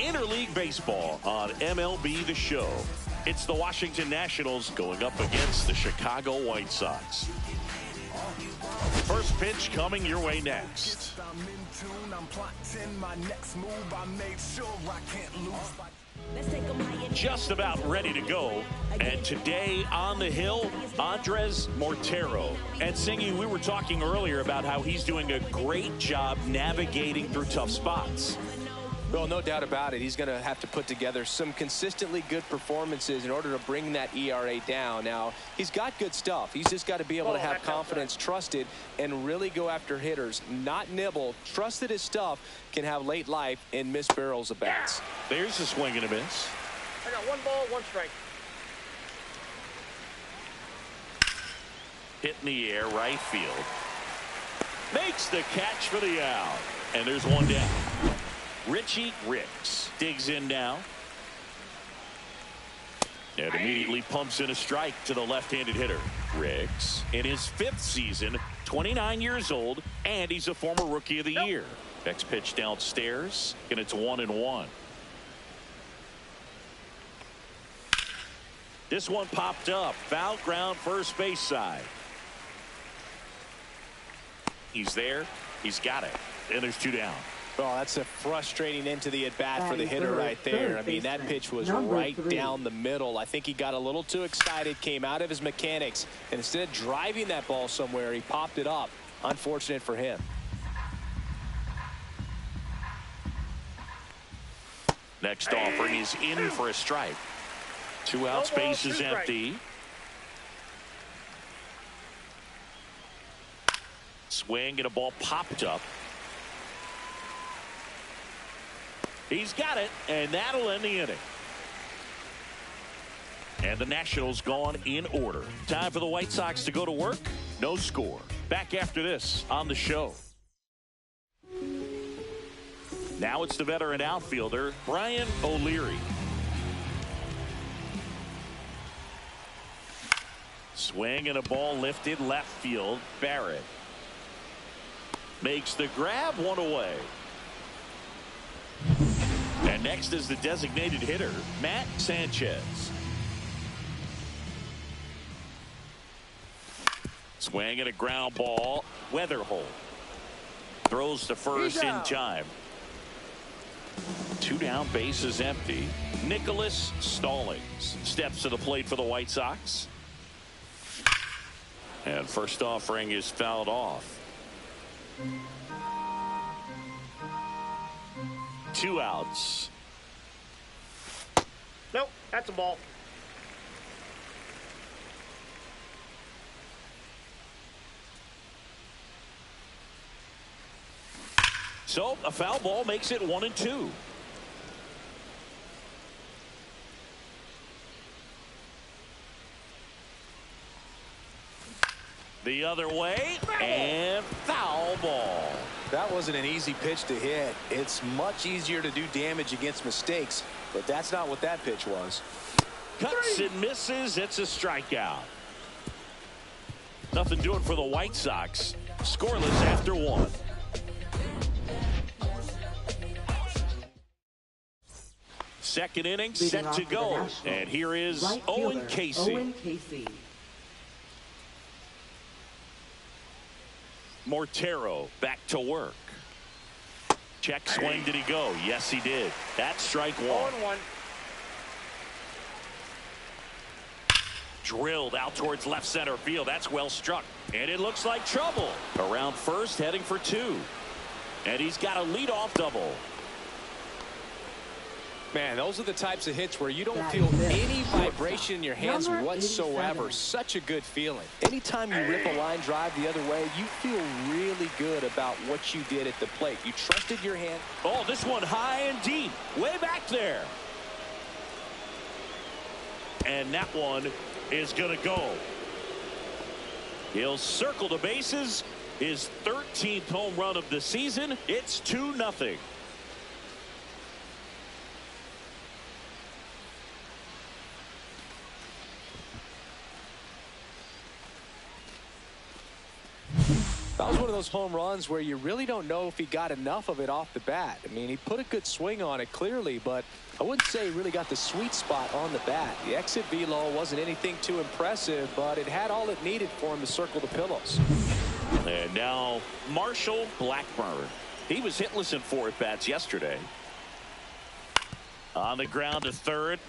interleague baseball on MLB The Show. It's the Washington Nationals going up against the Chicago White Sox. First pitch coming your way next. Just about ready to go. And today on the hill, Andres Montero. And Singy, we were talking earlier about how he's doing a great job navigating through tough spots. Well, no doubt about it. He's going to have to put together some consistently good performances in order to bring that ERA down. Now, he's got good stuff. He's just got to be able to have confidence, trusted, and really go after hitters, not nibble. Trust that his stuff can have late life and miss barrels of bats. There's a swing and a miss. I got 1 ball, 1 strike. Hit in the air, right field. Makes the catch for the out. And there's 1 down. Richie Ricks digs in now. And immediately pumps in a strike to the left-handed hitter. Ricks in his 5th season, 29 years old, and he's a former Rookie of the Year. Next pitch downstairs, and it's 1-1. This one popped up. Foul ground, first base side. He's there. He's got it. And there's 2 down. Well, that's a frustrating end to the at-bat for the hitter right there. I mean, that pitch was right down the middle. I think he got a little too excited, came out of his mechanics, and instead of driving that ball somewhere, he popped it up. Unfortunate for him. Next offering is in for a strike. 2 outs, base is empty. Swing and a ball popped up. He's got it, and that'll end the inning. And the Nationals gone in order. Time for the White Sox to go to work. No score. Back after this on the show. Now it's the veteran outfielder, Brian O'Leary. Swing and a ball lifted left field. Barrett makes the grab, 1 away. And next is the designated hitter, Matt Sanchez. Swing and a ground ball. Weatherholt throws to first in time. 2 down, base is empty. Nicholas Stallings steps to the plate for the White Sox. And first offering is fouled off. 2 outs. Nope, that's a ball. So a foul ball makes it 1-2. The other way, and foul ball. That wasn't an easy pitch to hit. It's much easier to do damage against mistakes, but that's not what that pitch was. Cuts and misses. It's a strikeout. Nothing doing for the White Sox. Scoreless after 1. Second inning set to go. And here is Owen Casey. Montero back to work. Check swing. Did he go? Yes, he did. That's strike 1. 0-1. Drilled out towards left center field. That's well struck. And it looks like trouble. Around first, heading for 2. And he's got a leadoff double. Man, those are the types of hits where you don't feel any vibration in your hands whatsoever. Such a good feeling. Anytime you rip a line drive the other way, you feel really good about what you did at the plate. You trusted your hand. Oh, this one high and deep. Way back there. And that one is going to go. He'll circle the bases. His 13th home run of the season. It's 2-0. That was one of those home runs where you really don't know if he got enough of it off the bat. I mean, he put a good swing on it clearly, but I wouldn't say he really got the sweet spot on the bat. The exit velo wasn't anything too impressive, but it had all it needed for him to circle the pillows. And now Marshall Blackburn. He was hitless in 4 at-bats yesterday. On the ground to third.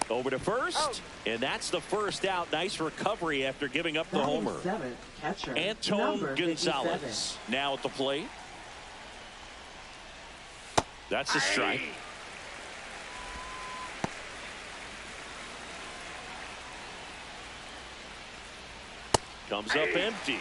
Over to first. And that's the first out. Nice recovery after giving up the homer. Antone Gonzalez now at the plate. That's a strike. Comes up empty.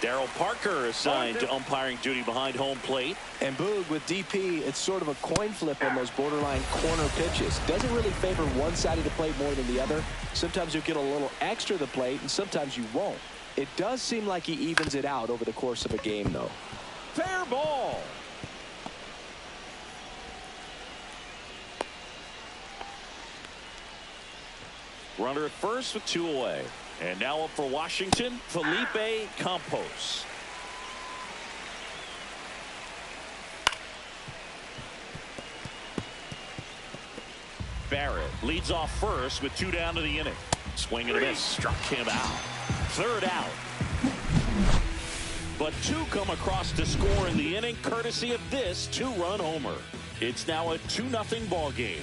Daryl Parker assigned to umpiring duty behind home plate. And Boog, with DP, it's sort of a coin flip on those borderline corner pitches. Doesn't really favor one side of the plate more than the other. Sometimes you'll get a little extra the plate, and sometimes you won't. It does seem like he evens it out over the course of a game, though. Fair ball. Runner at first with 2 away. And now up for Washington, Felipe Campos. Barrett leads off first with 2 down to the inning. Swing and a miss, struck him out. Third out. But 2 come across to score in the inning, courtesy of this 2-run homer. It's now a 2-0 ball game.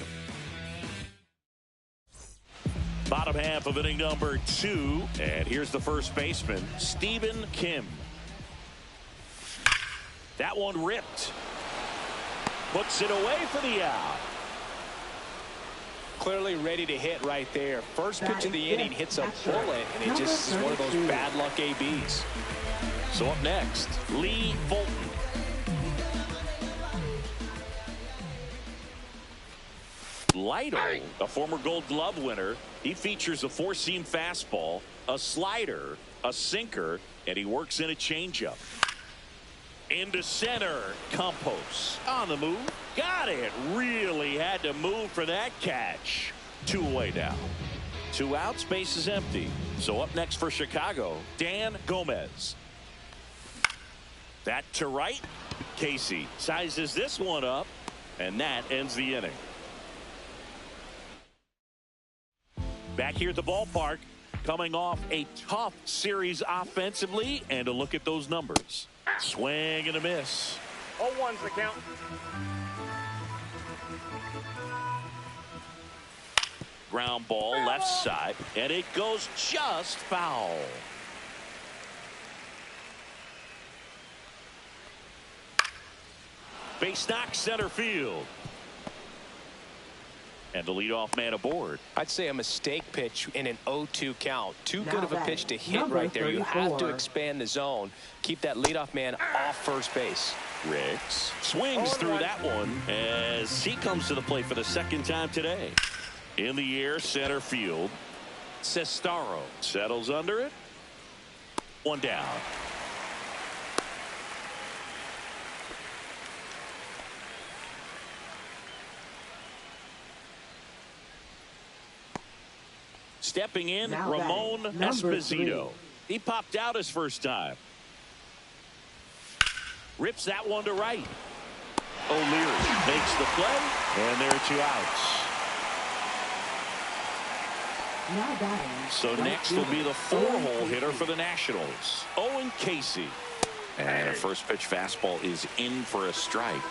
Bottom half of inning number 2. And here's the first baseman, Stephen Kim. That one ripped. Puts it away for the out. Clearly ready to hit right there. First pitch of the inning hits a bullet, and it just is one of those bad luck ABs. So up next, Lee Fulton. Lytle, a former Gold Glove winner. He features a 4-seam fastball, a slider, a sinker, and he works in a changeup. Into center, Campos on the move. Got it. Really had to move for that catch. 2 away now. 2 outs, base is empty. So up next for Chicago, Dan Gomez. That to right. Casey sizes this one up, and that ends the inning. Back here at the ballpark, coming off a tough series offensively, and a look at those numbers. Swing and a miss. 0-1's the count. Ground ball left side, and it goes just foul. Base knock center field. And the leadoff man aboard. I'd say a mistake pitch in an 0-2 count. Too good of a pitch to hit right there. You have to expand the zone. Keep that leadoff man off first base. Ricks swings through that one as he comes to the plate for the 2nd time today. In the air, center field. Cestaro settles under it. 1 down. Stepping in, Ramon Esposito. He popped out his first time. Rips that one to right. O'Leary makes the play, and there are 2 outs. So next will be the 4-hole hitter for the Nationals, Owen Casey. And a first pitch fastball is in for a strike.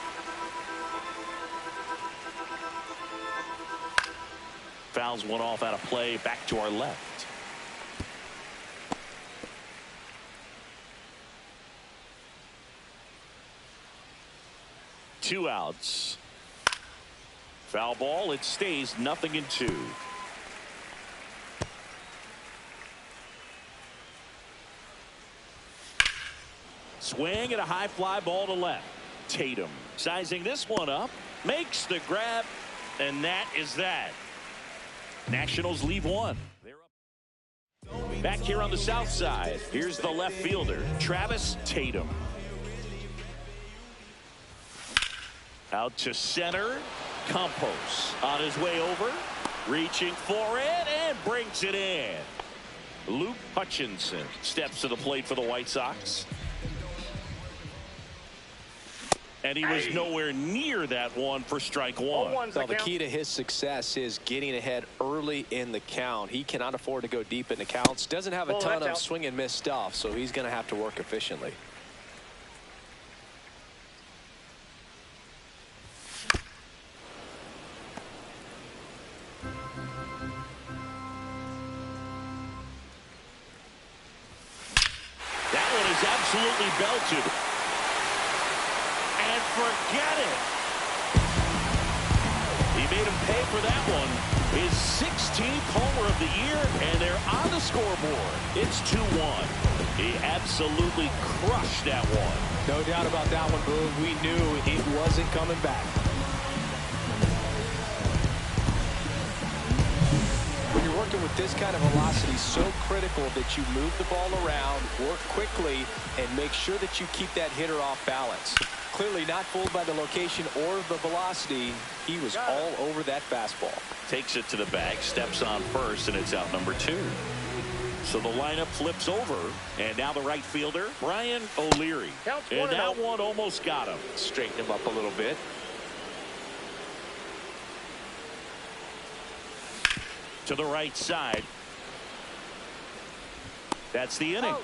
Fouls one off out of play, back to our left. Two outs. Foul ball, it stays 0-2. Swing and a high fly ball to left. Tatum sizing this one up, makes the grab, and that is that. Nationals leave 1. They're up. Back here on the south side, here's the left fielder, Travis Tatum. Out to center, Campos on his way over, reaching for it, and brings it in. Luke Hutchinson steps to the plate for the White Sox. And he was nowhere near that one for strike one. So the key to his success is getting ahead early in the count. He cannot afford to go deep in the counts. Doesn't have a ton of swing and miss stuff, so he's going to have to work efficiently. That one is absolutely belted. And forget it. He made him pay for that one. His 16th homer of the year, and they're on the scoreboard. It's 2-1. He absolutely crushed that one. No doubt about that one, Boone. We knew it wasn't coming back. When you're working with this kind of velocity, so critical that you move the ball around, work quickly, and make sure that you keep that hitter off balance. Clearly not fooled by the location or the velocity. He was all over that fastball. Takes it to the bag, steps on first, and it's out number 2. So the lineup flips over, and now the right fielder, Brian O'Leary. And that one almost got him. Straighten him up a little bit. To the right side. That's the inning.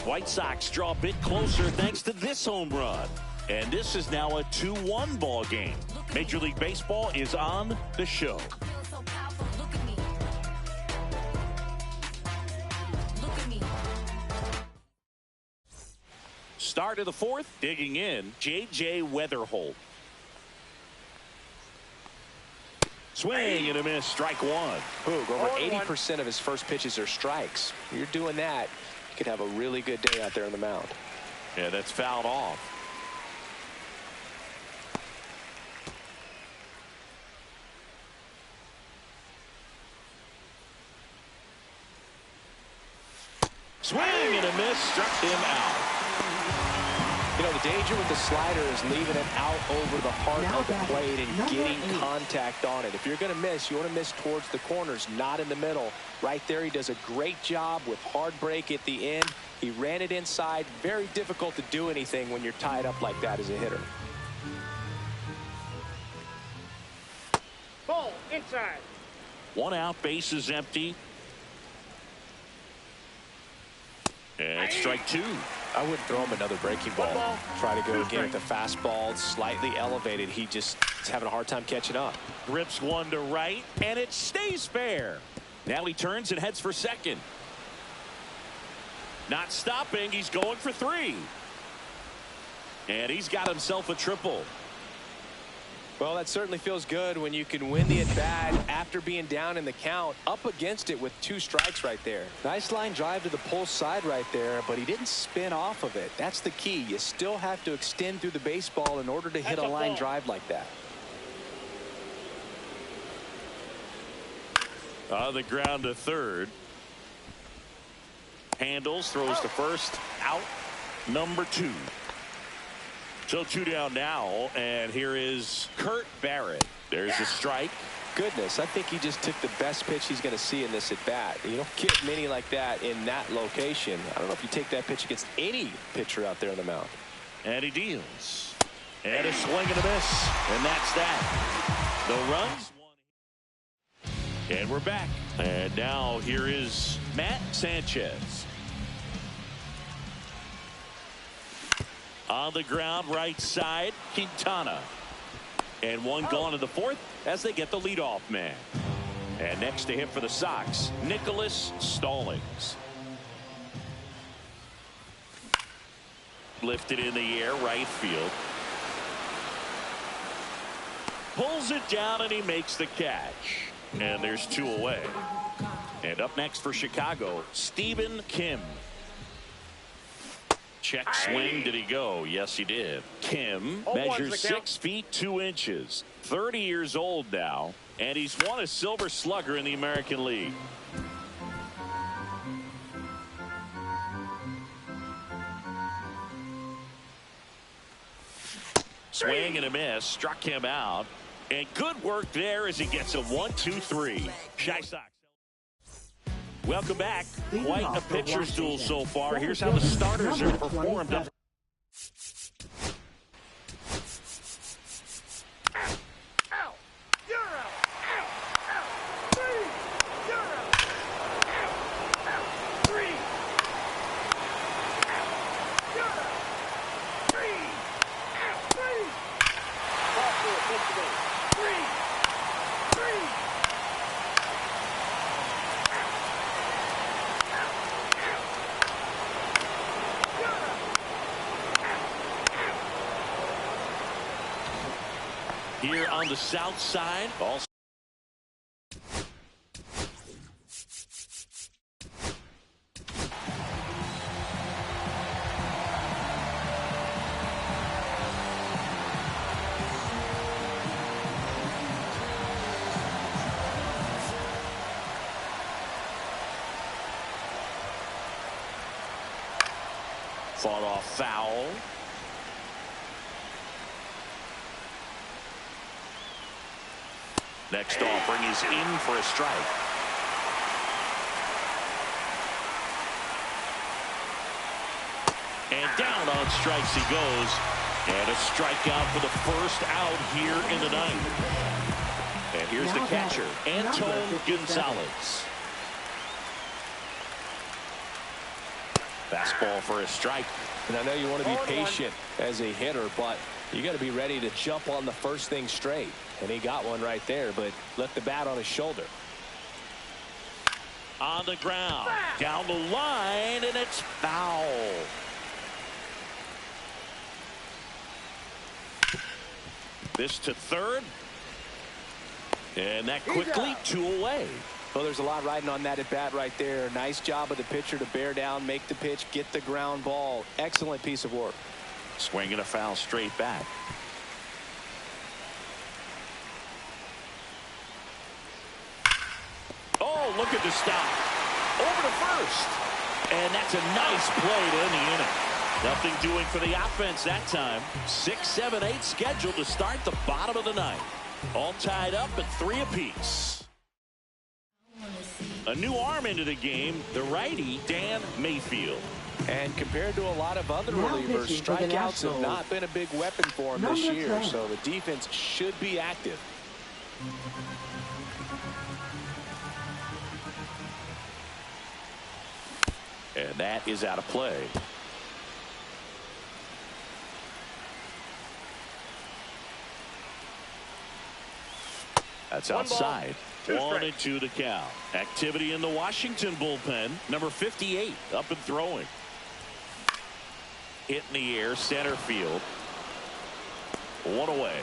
White Sox draw a bit closer thanks to this home run. And this is now a 2-1 ball game. Major League Baseball is on the show. Start of the 4th, digging in, J.J. Weatherholt. Swing and a miss, strike one. Boog, over 80% of his first pitches are strikes. You're doing that, you could have a really good day out there on the mound. Yeah, that's fouled off. Swing and a miss, struck him out. You know, the danger with the slider is leaving it out over the heart of the plate and getting contact on it. If you're going to miss, you want to miss towards the corners, not in the middle. Right there, he does a great job with hard break at the end. He ran it inside. Very difficult to do anything when you're tied up like that as a hitter. Ball inside. 1 out, base is empty. And strike 2. I wouldn't throw him another breaking ball. Try to go again with the fastball, slightly elevated. He just is having a hard time catching up. Grips one to right, and it stays fair. Now he turns and heads for second. Not stopping, he's going for 3. And he's got himself a triple. Well, that certainly feels good when you can win the at-bat after being down in the count, up against it with 2 strikes right there. Nice line drive to the pull side right there, but he didn't spin off of it. That's the key. You still have to extend through the baseball in order to hit a line drive like that. On the ground to third. Handles, throws to first, out number 2. So 2 down now, and here is Kurt Barrett. There's a strike. Goodness, I think he just took the best pitch he's going to see in this at-bat. You don't get many like that in that location. I don't know if you take that pitch against any pitcher out there on the mound. And he deals. And a swing and a miss. And that's that. The runs. And we're back. And now here is Matt Sanchez. On the ground, right side, Quintana. And one gone in the 4th as they get the leadoff man. And next to him for the Sox, Nicholas Stallings. Lifted in the air, right field. Pulls it down and he makes the catch. And there's 2 away. And up next for Chicago, Stephen Kim. Check swing. Did he go? Yes, he did. Kim measures 6 feet 2 inches. 30 years old now. And he's won a Silver Slugger in the American League. Swing and a miss. Struck him out. And good work there as he gets a 1-2-3. Chi Sox. Welcome back. Quite a pitcher's duel so far. Here's how the starters have performed. Here on the south side. Also fought off foul. Next offering is in for a strike. And down on strikes he goes. And a strikeout for the first out here in the ninth. And here's the catcher, Anton Gonzalez. Fastball for a strike. And I know you want to be patient as a hitter, but you got to be ready to jump on the first thing straight. And he got one right there, but left the bat on his shoulder. On the ground, down the line, and it's foul. This to third. And that quickly 2 away. Well, there's a lot riding on that at bat right there. Nice job of the pitcher to bear down, make the pitch, get the ground ball. Excellent piece of work. Swinging a foul straight back. Oh, look at the stop. Over to first. And that's a nice play to end the inning. Nothing doing for the offense that time. 6, 7, 8 scheduled to start the bottom of the ninth. All tied up at 3 apiece. A new arm into the game, the righty, Dan Mayfield. And compared to a lot of other relievers, strikeouts have not been a big weapon for him this year, so the defense should be active. And that is out of play. That's outside. 1-2 the count. Activity in the Washington bullpen. Number 58 up and throwing. Hit in the air, center field. 1 away.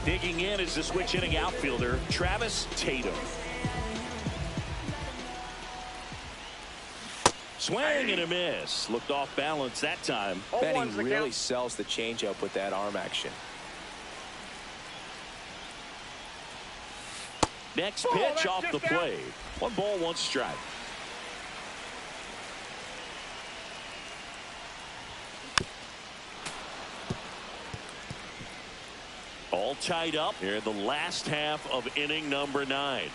Digging in is the switch hitting outfielder, Travis Tatum. Swing and a miss. Looked off balance that time. Benny really sells the changeup with that arm action. Next pitch off the plate. 1 ball, 1 strike. All tied up here in the last half of inning number 9.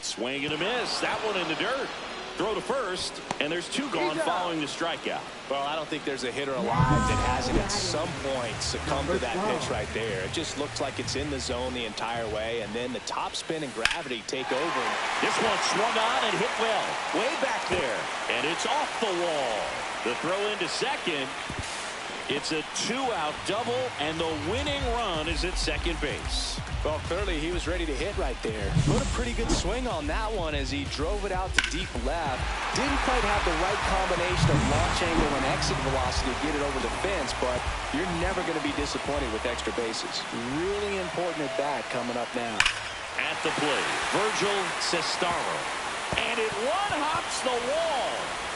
Swing and a miss. That one in the dirt. Throw to first, and there's 2 gone following the strikeout. Well, I don't think there's a hitter alive that hasn't at some point succumbed to that pitch right there. It just looks like it's in the zone the entire way, and then the top spin and gravity take over. This one swung on and hit well. Way back there, and it's off the wall. The throw into second. It's a 2-out double, and the winning run is at second base. Well, clearly he was ready to hit right there. Put a pretty good swing on that one as he drove it out to deep left. Didn't quite have the right combination of launch angle and exit velocity to get it over the fence, but you're never going to be disappointed with extra bases. Really important at bat coming up now. At the plate, Virgil Cestaro. And it one-hops the wall.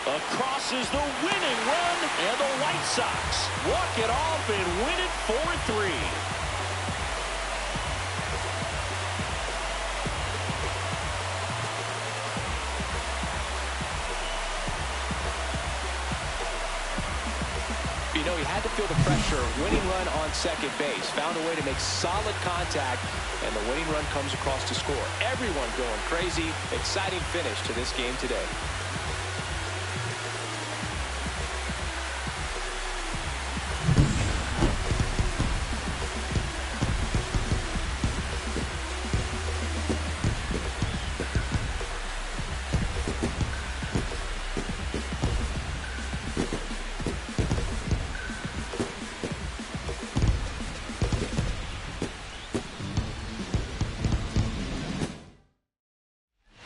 Across is the winning run, and the White Sox walk it off and win it 4-3. you know, he had to feel the pressure. Winning run on second base. Found a way to make solid contact, and the winning run comes across to score. Everyone going crazy. Exciting finish to this game today.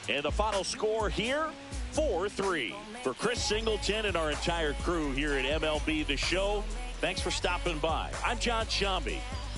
And the final score here, 4-3. For Chris Singleton and our entire crew here at MLB The Show, thanks for stopping by. I'm John Sciambi.